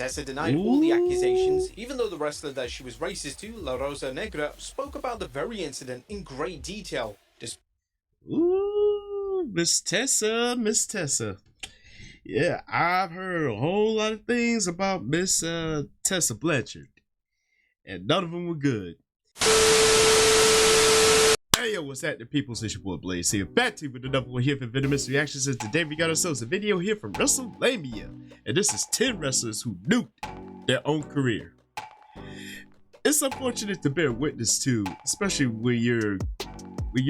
Tessa denied all the accusations, even though the wrestler that she was racist to, La Rosa Negra, spoke about the very incident in great detail. Ooh, Miss Tessa. Yeah, I've heard a whole lot of things about Miss Tessa Blanchard, and none of them were good. Hey yo, what's happening, people? It's your boy Blaze here, back to you with another one here for Venomous Reactions. And today we got ourselves a video here from WrestleMania, and this is 10 wrestlers who nuked their own career. It's unfortunate to bear witness to, especially when you're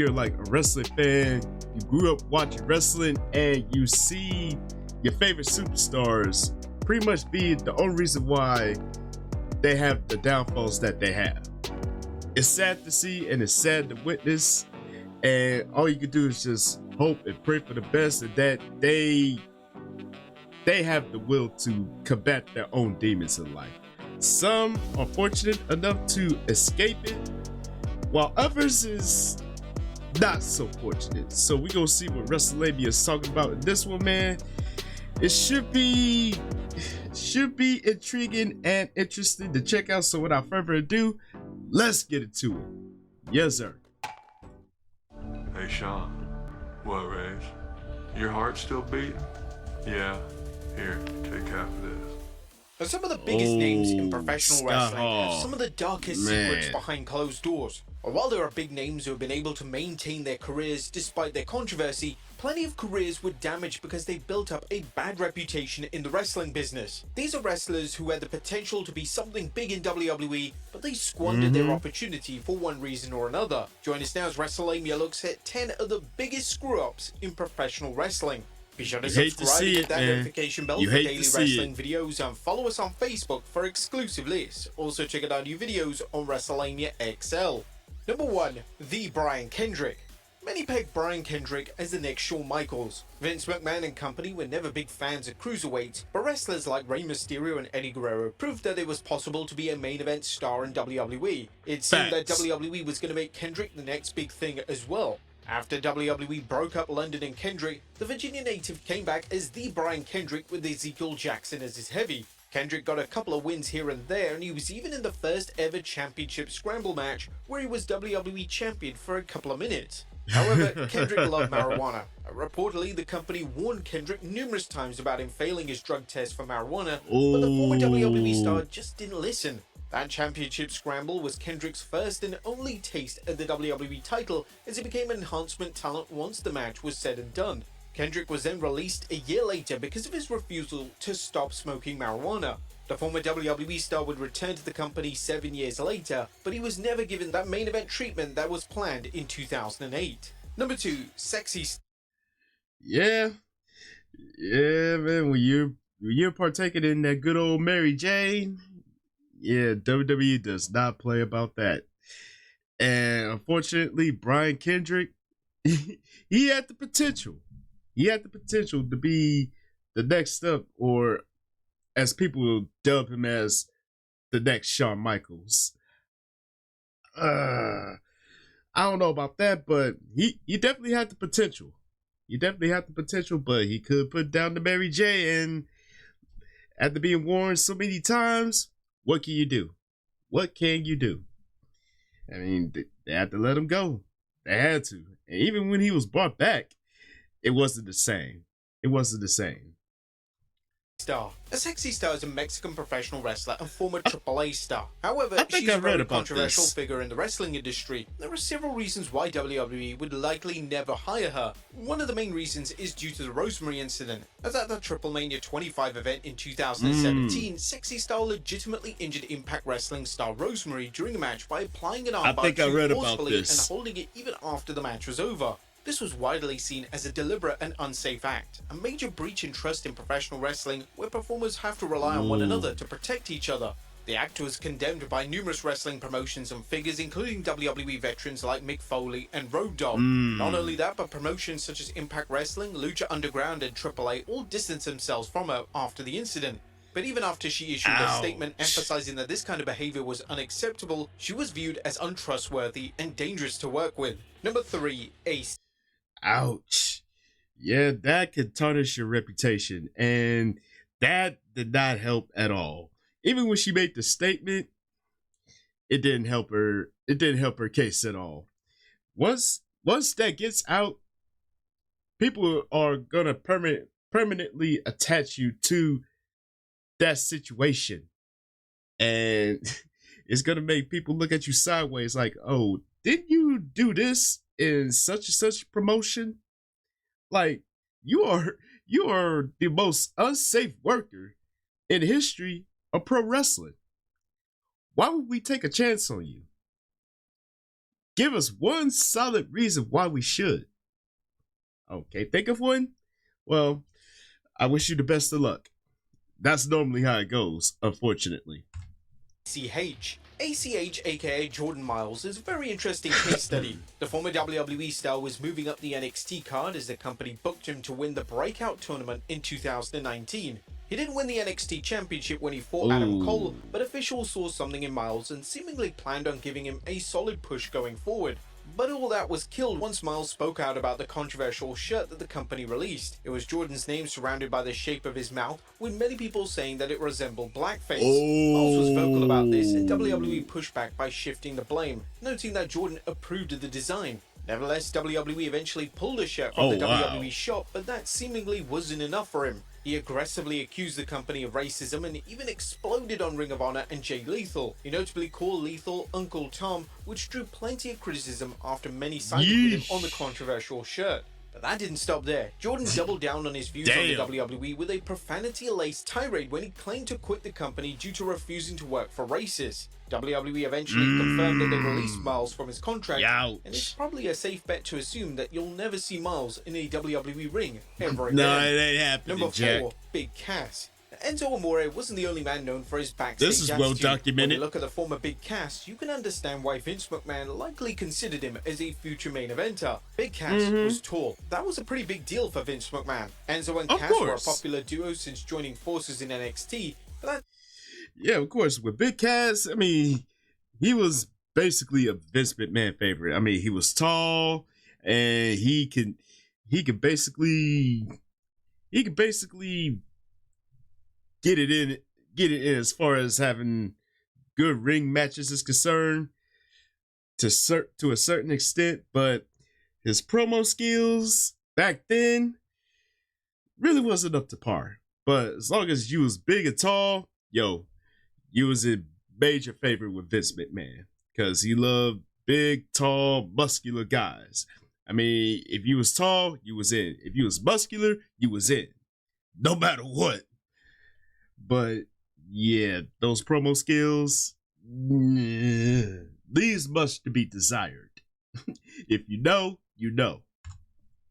like a wrestling fan, you grew up watching wrestling, and you see your favorite superstars pretty much be the only reason why they have the downfalls that they have. It's sad to see and it's sad to witness, and all you can do is just hope and pray for the best, and that they have the will to combat their own demons in life. Some are fortunate enough to escape it, while others is not so fortunate. So we gonna see what WrestleMania is talking about in this one, man. It should be intriguing and interesting to check out. So without further ado, let's get into it. Yes, sir. Hey, Sean. What, Raves? Your heart still beating? Yeah. Here, take half of this. But some of the biggest names in professional Scott wrestling Hall. have some of the darkest secrets behind closed doors. And while there are big names who have been able to maintain their careers despite their controversy, plenty of careers were damaged because they built up a bad reputation in the wrestling business. These are wrestlers who had the potential to be something big in WWE, but they squandered their opportunity for one reason or another. Join us now as WrestleMania looks at 10 of the biggest screw-ups in professional wrestling. Be sure to subscribe and hit that notification bell for daily wrestling videos, and follow us on Facebook for exclusive lists. Also check out our new videos on WrestleMania XL. Number 1. The Brian Kendrick. Many peg Brian Kendrick as the next Shawn Michaels. Vince McMahon and company were never big fans of cruiserweights, but wrestlers like Rey Mysterio and Eddie Guerrero proved that it was possible to be a main event star in WWE. It seemed that WWE was going to make Kendrick the next big thing as well. After WWE broke up London and Kendrick, the Virginia native came back as the Brian Kendrick with Ezekiel Jackson as his heavy. Kendrick got a couple of wins here and there, and he was even in the first ever championship scramble match where he was WWE champion for a couple of minutes. However, Kendrick loved marijuana. Reportedly, the company warned Kendrick numerous times about him failing his drug test for marijuana, but the former WWE star just didn't listen. That championship scramble was Kendrick's first and only taste of the WWE title, as he became an enhancement talent once the match was said and done. Kendrick was then released a year later because of his refusal to stop smoking marijuana. The former WWE star would return to the company 7 years later, but he was never given that main event treatment that was planned in 2008. Number 2. Sexy. Yeah, man. When you're partaking in that good old Mary Jane, yeah, WWE does not play about that. And unfortunately, Brian Kendrick, he had the potential. He had the potential to be the next step, or as people will dub him as, the next Shawn Michaels. I don't know about that, but he definitely had the potential. He definitely had the potential, but he could put down the Mary J, and after being warned so many times, what can you do? What can you do? I mean, they had to let him go. They had to. And even when he was brought back, it wasn't the same. It wasn't the same. Star. A Sexy Star is a Mexican professional wrestler and former AAA star. However, she's I a very read about controversial this. figure in the wrestling industry. There are several reasons why WWE would likely never hire her. One of the main reasons is due to the Rosemary incident, as at the TripleMania 25 event in 2017, Sexy Star legitimately injured Impact Wrestling star Rosemary during a match by applying an armbar too forcefully and holding it even after the match was over. This was widely seen as a deliberate and unsafe act, a major breach in trust in professional wrestling where performers have to rely on one another to protect each other. The act was condemned by numerous wrestling promotions and figures, including WWE veterans like Mick Foley and Road Dogg. Not only that, but promotions such as Impact Wrestling, Lucha Underground and AAA all distanced themselves from her after the incident. But even after she issued a statement emphasizing that this kind of behavior was unacceptable, she was viewed as untrustworthy and dangerous to work with. Number 3. Ace. Ouch. Yeah, that could tarnish your reputation. And that did not help at all. Even when she made the statement, it didn't help her. It didn't help her case at all. Once that gets out, people are gonna permanently attach you to that situation, and it's gonna make people look at you sideways, like, "Oh, didn't you do this in such and such promotion? Like, you are the most unsafe worker in history of pro wrestling. Why would we take a chance on you? Give us one solid reason why we should." Okay, think of one? Well, I wish you the best of luck. That's normally how it goes, unfortunately. ACH, aka Jordan Miles, is a very interesting case study. The former WWE star was moving up the NXT card as the company booked him to win the Breakout Tournament in 2019. He didn't win the NXT Championship when he fought Adam Cole, but officials saw something in Miles and seemingly planned on giving him a solid push going forward. But all that was killed once Miles spoke out about the controversial shirt that the company released. It was Jordan's name surrounded by the shape of his mouth, with many people saying that it resembled blackface. Miles was vocal about this, and WWE pushed back by shifting the blame, noting that Jordan approved of the design. Nevertheless, WWE eventually pulled the shirt from the WWE shop, but that seemingly wasn't enough for him. He aggressively accused the company of racism and even exploded on Ring of Honor and Jay Lethal. He notably called Lethal Uncle Tom, which drew plenty of criticism after many sided with him on the controversial shirt. But that didn't stop there. Jordan doubled down on his views on the WWE with a profanity-laced tirade when he claimed to quit the company due to refusing to work for racists. WWE eventually confirmed that they released Miles from his contract, and it's probably a safe bet to assume that you'll never see Miles in a WWE ring ever again. No, it ain't happening, Number 4, Jack. Big Cass. Enzo Amore wasn't the only man known for his backstage This is attitude. well documented. When you look at the former Big Cass, you can understand why Vince McMahon likely considered him as a future main eventer. Big Cass was tall. That was a pretty big deal for Vince McMahon. Enzo and Cass were a popular duo since joining forces in NXT, but that... Yeah, of course. With Big Cass, I mean, he was basically a Vince McMahon favorite. I mean, he was tall, and he could basically get it in as far as having good ring matches is concerned to a certain extent, but his promo skills back then really wasn't up to par. But as long as you was big and tall, yo, you was a major favorite with Vince McMahon because he loved big, tall, muscular guys. I mean, if you was tall, you was in. If you was muscular, you was in. No matter what. But yeah, those promo skills leaves much to be desired. If you know, you know.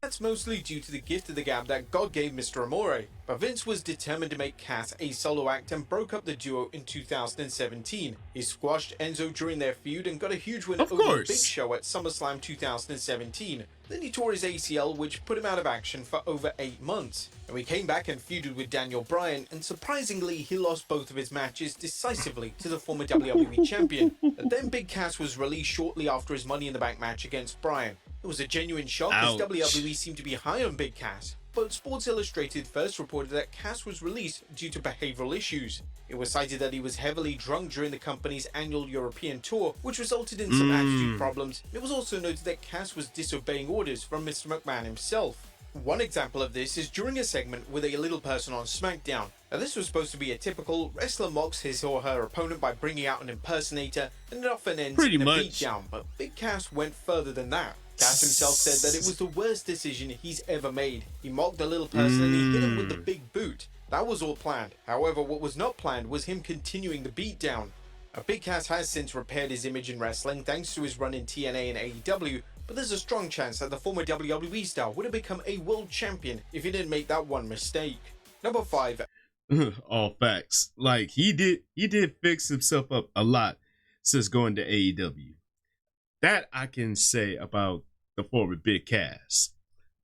That's mostly due to the gift of the gab that God gave Mr. Amore, but Vince was determined to make Cass a solo act and broke up the duo in 2017. He squashed Enzo during their feud and got a huge win over the Big Show at SummerSlam 2017. Then he tore his ACL, which put him out of action for over 8 months. And we came back and feuded with Daniel Bryan, and surprisingly he lost both of his matches decisively to the former WWE champion. And then Big Cass was released shortly after his Money in the Bank match against Bryan. It was a genuine shock as WWE seemed to be high on Big Cass, but Sports Illustrated first reported that Cass was released due to behavioral issues. It was cited that he was heavily drunk during the company's annual European tour, which resulted in some attitude problems. It was also noted that Cass was disobeying orders from Mr. McMahon himself. One example of this is during a segment with a little person on SmackDown. Now this was supposed to be a typical wrestler mocks his or her opponent by bringing out an impersonator, and it often ends in a beatdown, but Big Cass went further than that. Cass himself said that it was the worst decision he's ever made. He mocked the little person and he hit him with the big boot. That was all planned. However, what was not planned was him continuing the beatdown. Big Cass has since repaired his image in wrestling thanks to his run in TNA and AEW, but there's a strong chance that the former WWE star would have become a world champion if he didn't make that one mistake. Number 5. All facts. Like he did fix himself up a lot since going to AEW. That I can say about the former Big Cass.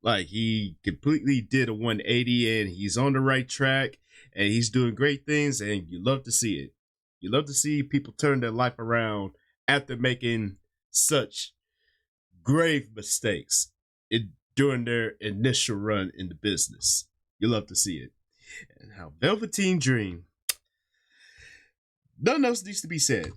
Like he completely did a 180 and he's on the right track and he's doing great things and you love to see it. You love to see people turn their life around after making such grave mistakes during their initial run in the business. You love to see it. And how Velveteen Dream. Nothing else needs to be said.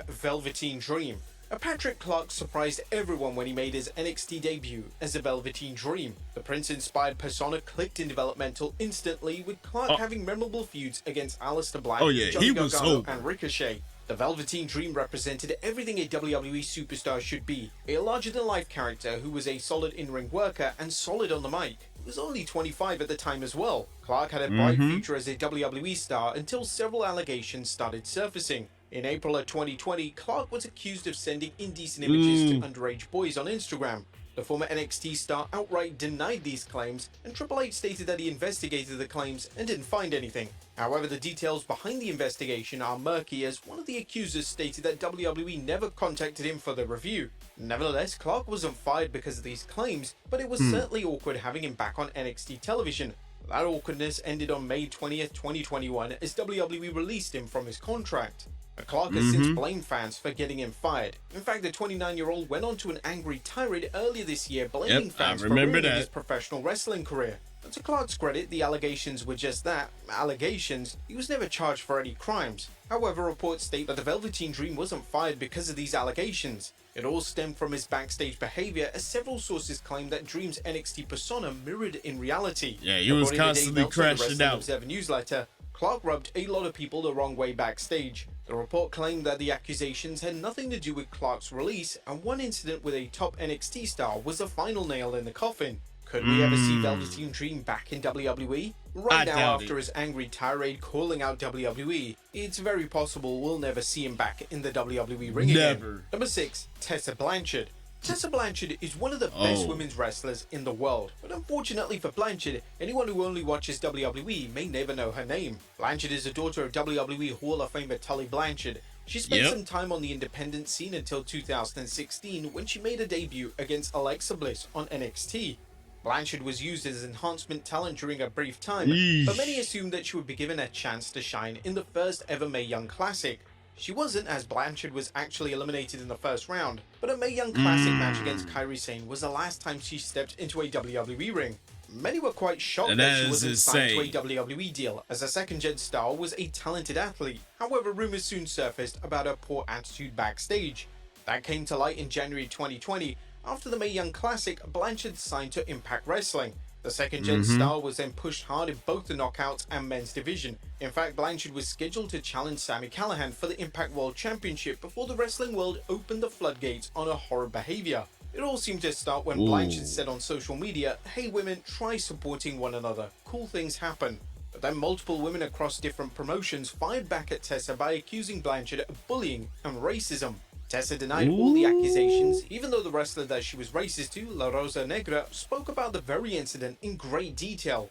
Velveteen Dream. Patrick Clark surprised everyone when he made his NXT debut as the Velveteen Dream. The Prince-inspired persona clicked in developmental instantly, with Clark having memorable feuds against Aleister Black, Johnny Gargano, and Ricochet. The Velveteen Dream represented everything a WWE superstar should be, a larger-than-life character who was a solid in-ring worker and solid on the mic. He was only 25 at the time as well. Clark had a bright future as a WWE star until several allegations started surfacing. In April of 2020, Clark was accused of sending indecent images to underage boys on Instagram. The former NXT star outright denied these claims, and Triple H stated that he investigated the claims and didn't find anything. However, the details behind the investigation are murky, as one of the accusers stated that WWE never contacted him for the review. Nevertheless, Clark wasn't fired because of these claims, but it was certainly awkward having him back on NXT television. That awkwardness ended on May 20th, 2021, as WWE released him from his contract. Clark has since blamed fans for getting him fired. In fact, the 29-year-old went on to an angry tirade earlier this year, blaming fans for ruining his professional wrestling career. But to Clark's credit, the allegations were just that, allegations. He was never charged for any crimes. However, reports state that the Velveteen Dream wasn't fired because of these allegations. It all stemmed from his backstage behavior, as several sources claim that Dream's NXT persona mirrored in reality. Yeah, he was constantly crashing out. Observer newsletter, Clark rubbed a lot of people the wrong way backstage. The report claimed that the accusations had nothing to do with Clark's release, and one incident with a top NXT star was the final nail in the coffin. Could we ever see Velveteen Dream back in WWE? Right now, after his angry tirade calling out WWE, it's very possible we'll never see him back in the WWE ring again. Number 6, Tessa Blanchard. Tessa Blanchard is one of the best women's wrestlers in the world, but unfortunately for Blanchard, anyone who only watches WWE may never know her name. Blanchard is the daughter of WWE Hall of Famer Tully Blanchard. She spent some time on the independent scene until 2016, when she made a debut against Alexa Bliss on NXT. Blanchard was used as enhancement talent during a brief time, but many assumed that she would be given a chance to shine in the first ever Mae Young Classic. She wasn't, as Blanchard was actually eliminated in the first round, but a Mae Young Classic match against Kairi Sane was the last time she stepped into a WWE ring. Many were quite shocked that she wasn't signed to a WWE deal, as a second-gen star was a talented athlete. However, rumors soon surfaced about her poor attitude backstage. That came to light in January 2020, after the Mae Young Classic. Blanchard signed to Impact Wrestling. The second-gen star was then pushed hard in both the Knockouts and men's division. In fact, Blanchard was scheduled to challenge Sami Callihan for the Impact World Championship before the wrestling world opened the floodgates on her horrid behavior. It all seemed to start when Blanchard said on social media, "Hey women, try supporting one another. Cool things happen." But then multiple women across different promotions fired back at Tessa by accusing Blanchard of bullying and racism. Tessa denied all the accusations, even though the wrestler that she was racist to, La Rosa Negra, spoke about the very incident in great detail.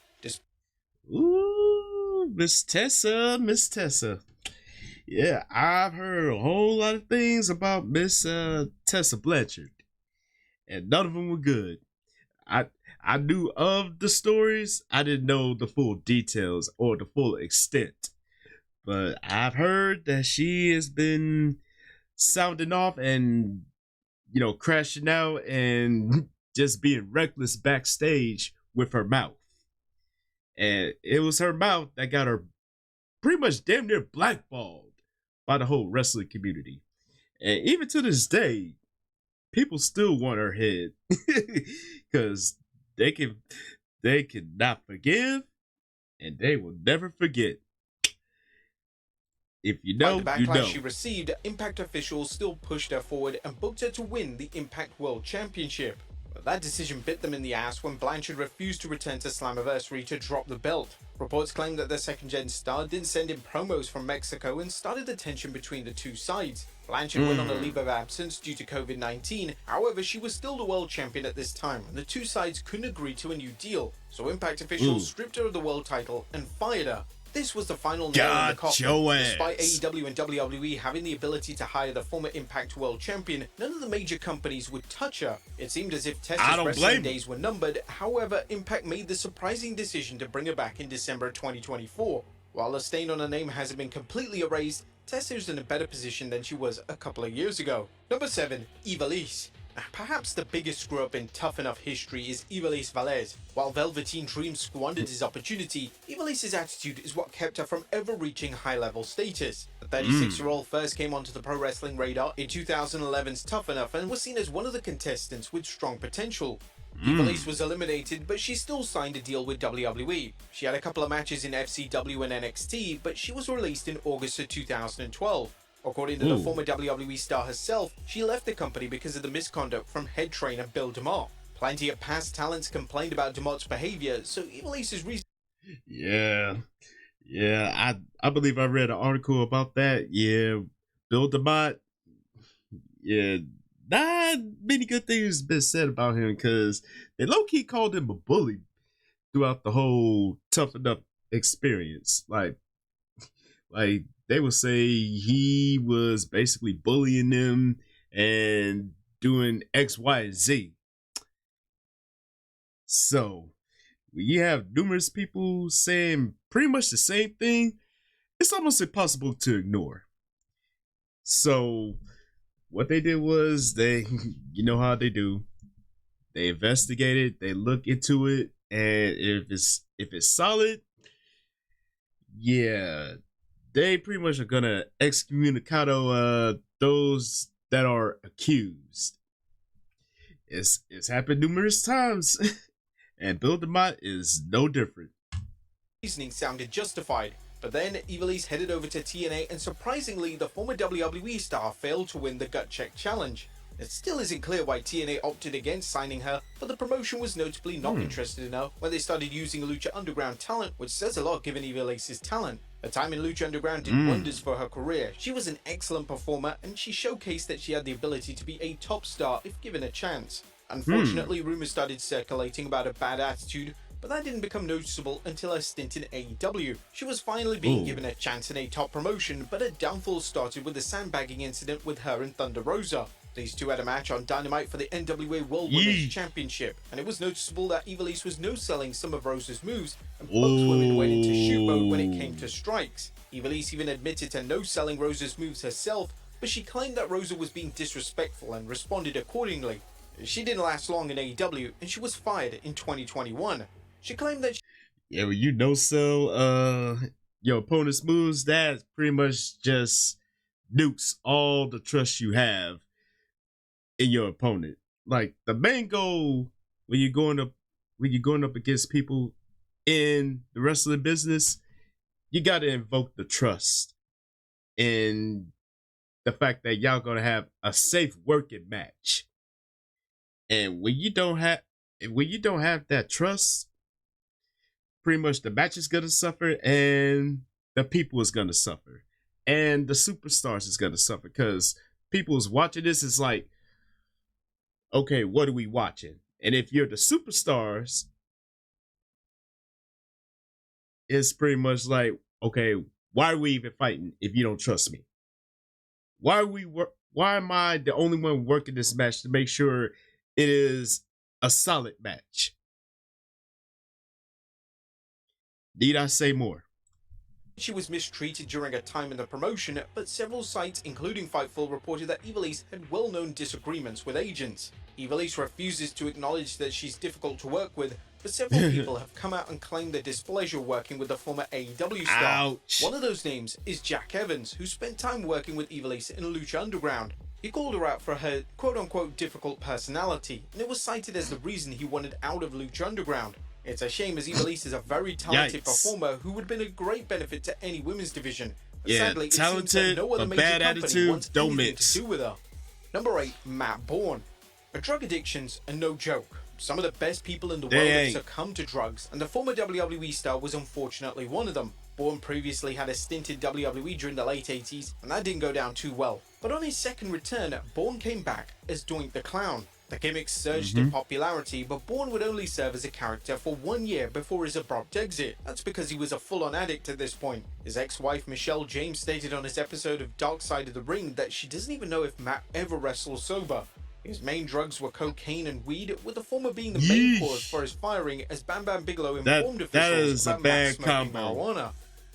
Miss Tessa, Miss Tessa. Yeah, I've heard a whole lot of things about Miss Tessa Blanchard, and none of them were good. I knew of the stories. I didn't know the full details or the full extent, but I've heard that she has been sounding off and, you know, crashing out and just being reckless backstage with her mouth. And it was her mouth that got her pretty much damn near blackballed by the whole wrestling community. And even to this day, people still want her head because they cannot forgive, and they will never forget. If you know, the you backlash know. she received, Impact officials still pushed her forward and booked her to win the Impact World Championship. But that decision bit them in the ass when Blanchard refused to return to Slammiversary to drop the belt. Reports claim that the second-gen star didn't send in promos from Mexico and started the tension between the two sides. Blanchard went on a leave of absence due to COVID-19, however she was still the world champion at this time, and the two sides couldn't agree to a new deal, so Impact officials stripped her of the world title and fired her. This was the final nail in the coffin. Despite AEW and WWE having the ability to hire the former Impact World Champion, none of the major companies would touch her. It seemed as if Tessa's wrestling days were numbered. However, Impact made the surprising decision to bring her back in December 2024. While the stain on her name hasn't been completely erased, Tessa is in a better position than she was a couple of years ago. Number 7, Ivelisse. Perhaps the biggest screw-up in Tough Enough history is Ivelisse Valles. While Velveteen Dream squandered his opportunity, Ivelisse's attitude is what kept her from ever reaching high-level status. The 36-year-old first came onto the pro wrestling radar in 2011's Tough Enough and was seen as one of the contestants with strong potential. Ivelisse was eliminated, but she still signed a deal with WWE. She had a couple of matches in FCW and NXT, but she was released in August of 2012. According to the former WWE star herself, she left the company because of the misconduct from head trainer Bill DeMott. Plenty of past talents complained about DeMott's behavior, so Ivelisse's reason. Yeah, I believe I read an article about that. Yeah, Bill DeMott. Yeah, not many good things been said about him because they low key called him a bully throughout the whole Tough Enough experience. Like they would say he was basically bullying them and doing X, Y, and Z. So when you have numerous people saying pretty much the same thing, it's almost impossible to ignore. So what they did was you know how they do. They investigated, they look into it, and if it's solid, yeah, they pretty much are gonna excommunicado those that are accused. It's happened numerous times, and Bill DeMott is no different. Reasoning sounded justified, but then Ivelisse headed over to TNA, and surprisingly, the former WWE star failed to win the Gut Check Challenge. It still isn't clear why TNA opted against signing her, but the promotion was notably not interested in her when they started using Lucha Underground talent, which says a lot given Ivelisse's talent. Her time in Lucha Underground did wonders for her career. She was an excellent performer, and she showcased that she had the ability to be a top star if given a chance. Unfortunately, rumors started circulating about her bad attitude, but that didn't become noticeable until her stint in AEW. She was finally being given a chance in a top promotion, but her downfall started with the sandbagging incident with her and Thunder Rosa. These two had a match on Dynamite for the NWA World Women's Championship, and it was noticeable that Ivelisse was no-selling some of Rosa's moves, and both women went into shoot mode when it came to strikes. Ivelisse even admitted to no-selling Rosa's moves herself, but she claimed that Rosa was being disrespectful and responded accordingly. She didn't last long in AEW, and she was fired in 2021. She claimed that when you no-sell your opponent's moves, that pretty much just nukes all the trust you have in your opponent. Like the main goal when you're going up against people in the wrestling business, you got to invoke the trust and the fact that y'all gonna have a safe working match. And when you don't have that trust, pretty much the match is gonna suffer, and the people is gonna suffer, and the superstars is gonna suffer because people is watching this. It's like, okay, what are we watching? And if you're the superstars, it's pretty much like, okay, why are we even fighting if you don't trust me? Why am I the only one working this match to make sure it is a solid match? Need I say more? she was mistreated during her time in the promotion, but several sites, including Fightful, reported that Ivelisse had well-known disagreements with agents. Ivelisse refuses to acknowledge that she's difficult to work with, but several people have come out and claimed their displeasure working with the former AEW star. Ouch. One of those names is Jack Evans, who spent time working with Ivelisse in Lucha Underground. He called her out for her quote-unquote difficult personality, and it was cited as the reason he wanted out of Lucha Underground. It's a shame, as Ivelisse is a very talented performer who would have been a great benefit to any women's division. But sadly, it seems that no other major company wants anything to do with her. Number 8, Matt Bourne. Drug addictions are no joke. Some of the best people in the world have succumbed to drugs, and the former WWE star was unfortunately one of them. Bourne previously had a stint in WWE during the late 80s, and that didn't go down too well. But on his second return, Bourne came back as Doink the Clown. The gimmick surged in popularity, but Bourne would only serve as a character for 1 year before his abrupt exit. That's because he was a full-on addict at this point. His ex-wife Michelle James stated on his episode of Dark Side of the Ring that she doesn't even know if Matt ever wrestled sober. His main drugs were cocaine and weed, with the former being the main cause for his firing, as Bam Bam Bigelow informed officials about Matt smoking marijuana.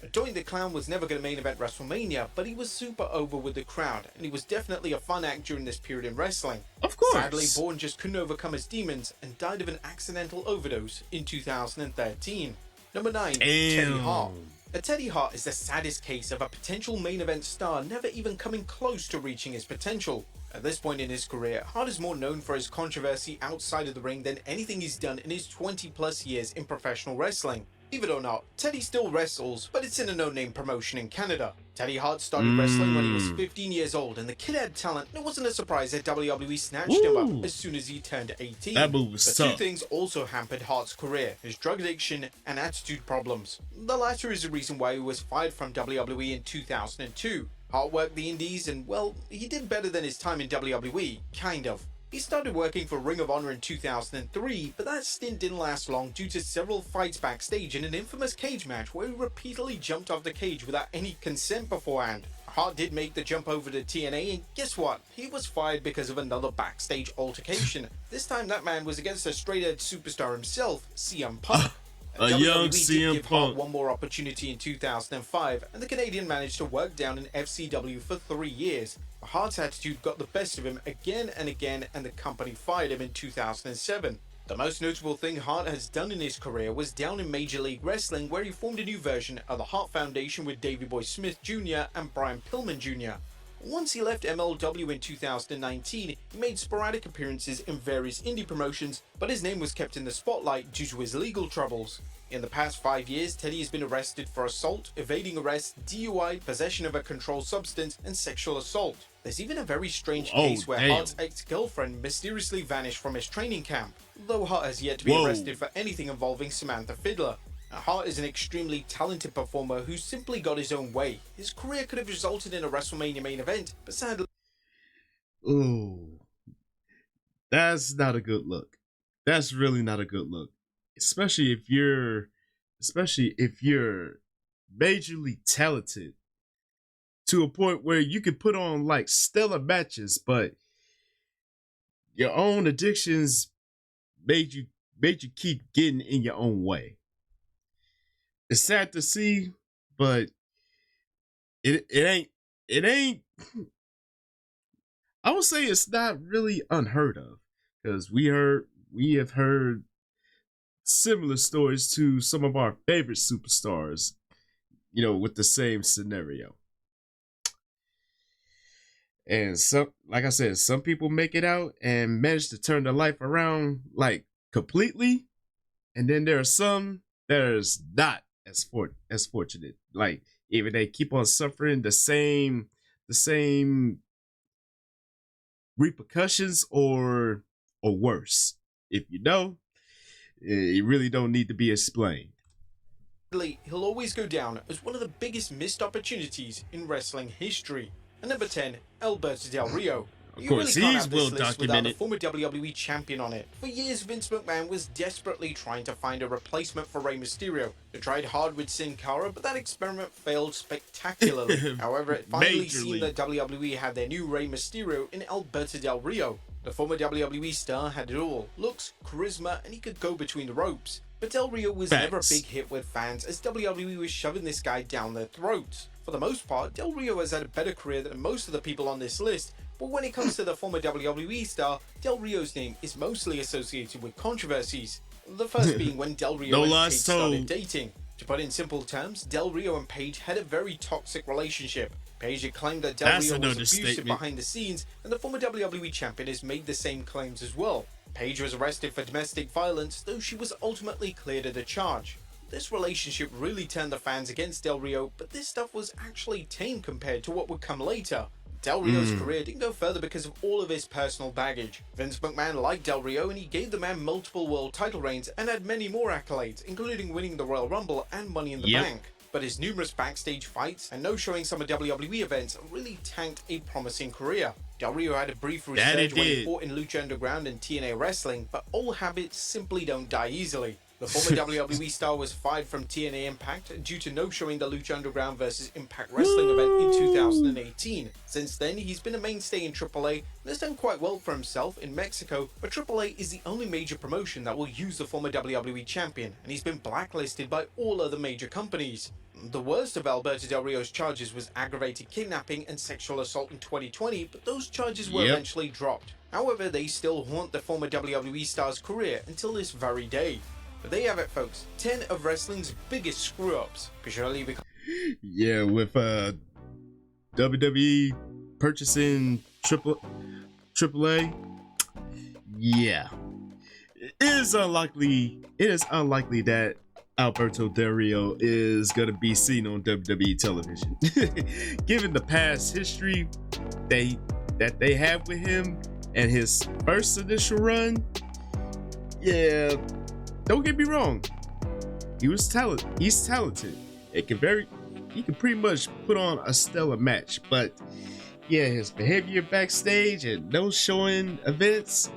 Doink the Clown was never going to main event WrestleMania, but he was super over with the crowd, and he was definitely a fun act during this period in wrestling. Of course. Sadly, Bourne just couldn't overcome his demons and died of an accidental overdose in 2013. Number 9, Teddy Hart. Now, Teddy Hart is the saddest case of a potential main event star never even coming close to reaching his potential. At this point in his career, Hart is more known for his controversy outside of the ring than anything he's done in his 20 plus years in professional wrestling. Believe it or not, Teddy still wrestles, but it's in a no-name promotion in Canada. Teddy Hart started wrestling when he was 15 years old, and the kid had talent, and it wasn't a surprise that WWE snatched him up as soon as he turned 18. That move was but tough. two things also hampered Hart's career: his drug addiction and attitude problems. The latter is the reason why he was fired from WWE in 2002. Hart worked the indies, and well, he did better than his time in WWE, kind of. He started working for Ring of Honor in 2003, but that stint didn't last long due to several fights backstage in an infamous cage match where he repeatedly jumped off the cage without any consent beforehand. Hart did make the jump over to TNA, and guess what? He was fired because of another backstage altercation. This time that man was against a straight-edge superstar himself, CM Punk. A young WWE did CM give Hart Punk. one more opportunity in 2005, and the Canadian managed to work down in FCW for 3 years. Hart's attitude got the best of him again and again, and the company fired him in 2007. The most notable thing Hart has done in his career was down in Major League Wrestling, where he formed a new version of the Hart Foundation with Davey Boy Smith Jr. and Brian Pillman Jr. Once he left MLW in 2019, he made sporadic appearances in various indie promotions, but his name was kept in the spotlight due to his legal troubles. In the past 5 years, Teddy has been arrested for assault, evading arrest, DUI, possession of a controlled substance, and sexual assault. There's even a very strange case where Hart's ex-girlfriend mysteriously vanished from his training camp, though Hart has yet to be arrested for anything involving Samantha Fiddler. Now, Hart is an extremely talented performer who simply got his own way. His career could have resulted in a WrestleMania main event, but sadly... Ooh. That's not a good look. That's really not a good look. Especially if you're majorly talented to a point where you can put on like stellar matches, but your own addictions made you keep getting in your own way. It's sad to see, but it ain't I would say it's not really unheard of, because we have heard similar stories to some of our favorite superstars, you know, with the same scenario. And like I said, some people make it out and manage to turn their life around like completely, and then there are some that are not as fortunate. Like, even they keep on suffering the same repercussions or worse. If you know, it really don't need to be explained. He'll always go down as one of the biggest missed opportunities in wrestling history. And number 10, Alberto Del Rio. Of course, really can't he's have well this list without the documented. former WWE champion on it. For years, Vince McMahon was desperately trying to find a replacement for Rey Mysterio. They tried hard with Sin Cara, but that experiment failed spectacularly. However, it finally seemed that WWE had their new Rey Mysterio in Alberto Del Rio. The former WWE star had it all: looks, charisma, and he could go between the ropes. But Del Rio was never a big hit with fans, as WWE was shoving this guy down their throats. For the most part, Del Rio has had a better career than most of the people on this list, but when it comes to the former WWE star, Del Rio's name is mostly associated with controversies. The first being when Del Rio and Paige started dating. To put in simple terms, Del Rio and Paige had a very toxic relationship. Paige had claimed that Del Rio was abusive behind the scenes, and the former WWE champion has made the same claims as well. Paige was arrested for domestic violence, though she was ultimately cleared of the charge. This relationship really turned the fans against Del Rio, but this stuff was actually tame compared to what would come later. Del Rio's career didn't go further because of all of his personal baggage. Vince McMahon liked Del Rio, and he gave the man multiple world title reigns and had many more accolades, including winning the Royal Rumble and Money in the Bank. But his numerous backstage fights and no showing some of WWE events really tanked a promising career. Del Rio had a brief resurgence when he fought in Lucha Underground and TNA Wrestling, but old habits simply don't die easily. The former WWE star was fired from TNA Impact due to no showing the Lucha Underground vs Impact Wrestling event in 2018. Since then, he's been a mainstay in AAA and has done quite well for himself in Mexico, but AAA is the only major promotion that will use the former WWE champion, and he's been blacklisted by all other major companies. The worst of Alberto Del Rio's charges was aggravated kidnapping and sexual assault in 2020, but those charges were eventually dropped. However, they still haunt the former WWE star's career until this very day. But there you have it, folks. 10 of wrestling's biggest screw-ups. Surely because Yeah, with WWE purchasing AAA, yeah, it is unlikely that Alberto Del Rio is gonna be seen on WWE television. Given the past history that they have with him and his first initial run, yeah, don't get me wrong, he's talented. He can pretty much put on a stellar match, but yeah, his behavior backstage and no showing events,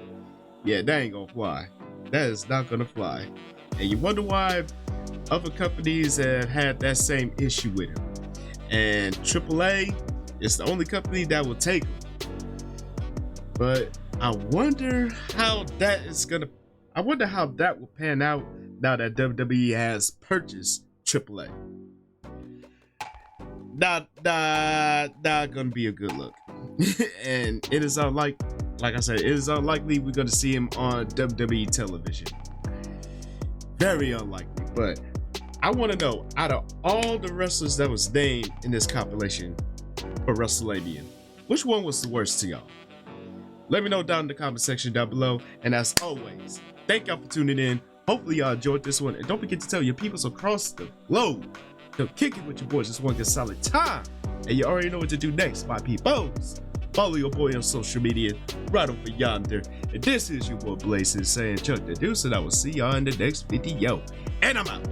yeah, that ain't gonna fly. That is not gonna fly. And you wonder why other companies have had that same issue with him. And AAA is the only company that will take him. But I wonder how that will pan out now that WWE has purchased AAA. Not gonna be a good look. And it is unlikely, like I said, it is unlikely we're gonna see him on WWE television. Very unlikely. But I want to know, out of all the wrestlers that was named in this compilation for WrestleMania, which one was the worst to y'all? Let me know down in the comment section down below. And as always, thank y'all for tuning in. Hopefully y'all enjoyed this one. And don't forget to tell your peoples across the globe to kick it with your boys. Just one good solid time. And you already know what to do next, my peoples. Follow your boy on social media right over yonder. And this is your boy Blazes saying Chuck the Deuce, and I will see y'all in the next video. And I'm out.